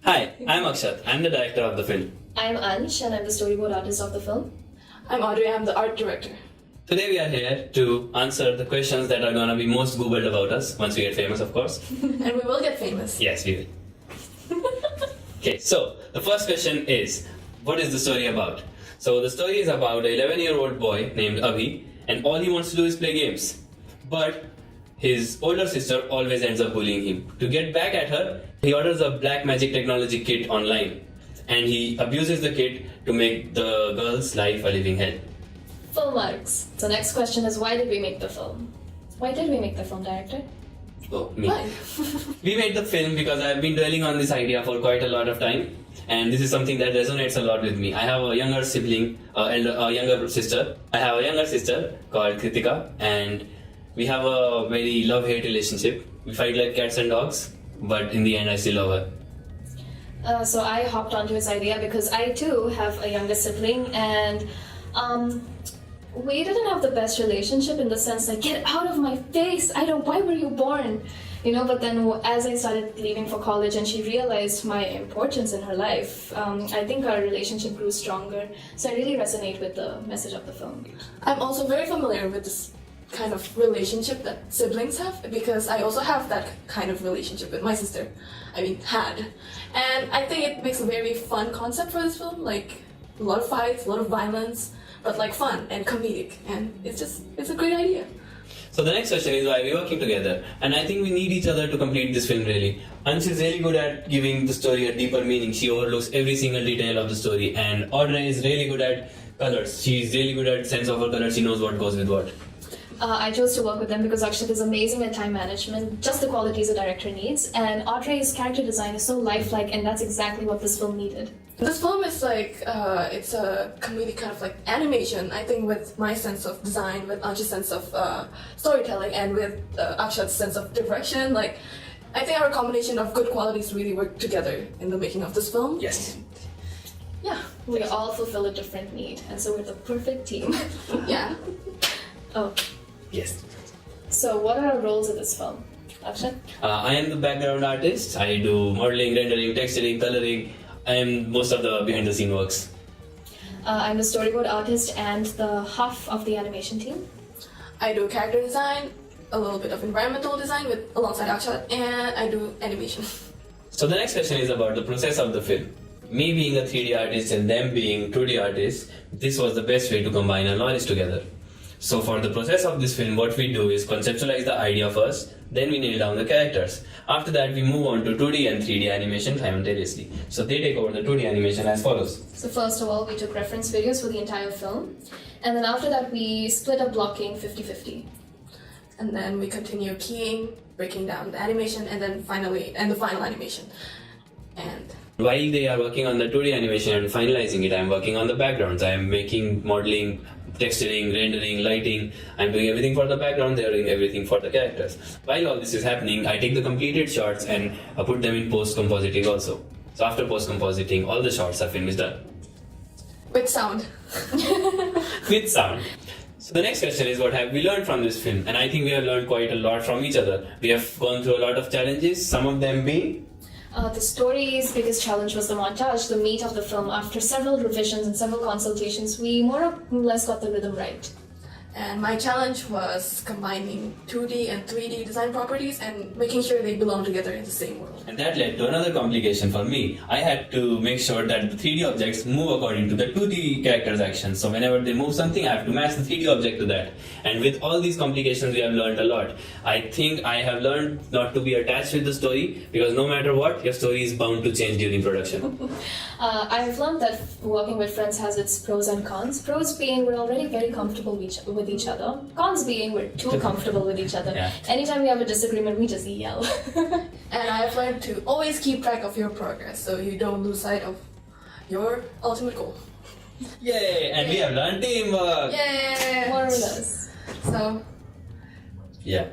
Hi, I'm Akshat. I'm the director of the film. I'm Ansh and I'm the storyboard artist of the film. I'm Audrey, I'm the art director. Today we are here to answer the questions that are gonna be most googled about us once we get famous, of course. And we will get famous. Yes, we will. Okay, so the first question is, what is the story about? So the story is about an 11-year-old boy named Abhi, and all he wants to do is play games. But his older sister always ends up bullying him. To get back at her, he orders a black magic technology kit online, and he abuses the kit to make the girl's life a living hell. Full marks. So next question is, why did we make the film? Why did we make the film, director? Oh, me. Why? We made the film because I've been dwelling on this idea for quite a lot of time, and this is something that resonates a lot with me. I have a younger sibling, a younger sister. I have a younger sister called Kritika, and we have a very love-hate relationship. We fight like cats and dogs, but in the end, I still love her. So I hopped onto his idea because I too have a younger sibling, and we didn't have the best relationship in the sense like, get out of my face, why were you born? But then as I started leaving for college and she realized my importance in her life, I think our relationship grew stronger. So I really resonate with the message of the film. I'm also very familiar with this kind of relationship that siblings have because I also have that kind of relationship with my sister. Had. And I think it makes a very fun concept for this film, like a lot of fights, a lot of violence, but like fun and comedic, and it's a great idea. So the next question is why we're working together, and I think we need each other to complete this film really. Ansh is really good at giving the story a deeper meaning. She overlooks every single detail of the story, and Audrey is really good at colors. She's really good at sense of her colors. She knows what goes with what. I chose to work with them because Akshat is amazing at time management, just the qualities a director needs, and Audrey's character design is so lifelike, and that's exactly what this film needed. This film is like, it's a comedic kind of like animation, I think with my sense of design, with Ansh's sense of storytelling, and with Akshat's sense of direction, like, I think our combination of good qualities really worked together in the making of this film. Yes. Yeah. We all fulfill a different need, and so we're the perfect team. Yeah. Oh, Yes. so what are our roles in this film, Akshat? I am the background artist. I do modeling, rendering, texturing, coloring. I am most of the behind the scene works. I'm the storyboard artist and the half of the animation team. I do character design, a little bit of environmental design alongside Akshat, and I do animation. So the next question is about the process of the film. Me being a 3D artist and them being 2D artists, this was the best way to combine our knowledge together. So for the process of this film, what we do is conceptualize the idea first, then we nail down the characters. After that, we move on to 2D and 3D animation simultaneously. So they take over the 2D animation as follows. So first of all, we took reference videos for the entire film, and then after that we split up blocking 50-50. And then we continue keying, breaking down the animation, and then the final animation. And While they are working on the 2D animation and finalizing it, I'm working on the backgrounds. I'm making modeling, texturing, rendering, lighting. I'm doing everything for the background, they're doing everything for the characters. While all this is happening, I take the completed shots and put them in post-compositing also. So after post-compositing, all the shots of film is done. with sound. With sound. So the next question is, what have we learned from this film? And I think we have learned quite a lot from each other. We have gone through a lot of challenges, some of them being The story's biggest challenge was the montage, the meat of the film. After several revisions and several consultations, we more or less got the rhythm right. And my challenge was combining 2D and 3D design properties and making sure they belong together in the same world. And that led to another complication for me. I had to make sure that the 3D objects move according to the 2D characters' actions. So whenever they move something, I have to match the 3D object to that. And with all these complications, we have learned a lot. I think I have learned not to be attached with the story, because no matter what, your story is bound to change during production. I've learned that working with friends has its pros and cons. Pros being we're already very comfortable with each other. Cons being we're too comfortable with each other. Yeah. Anytime we have a disagreement, we just yell. And I've learned to always keep track of your progress so you don't lose sight of your ultimate goal. Yay! And we have learned teamwork! Yay! More or less. So, Yeah.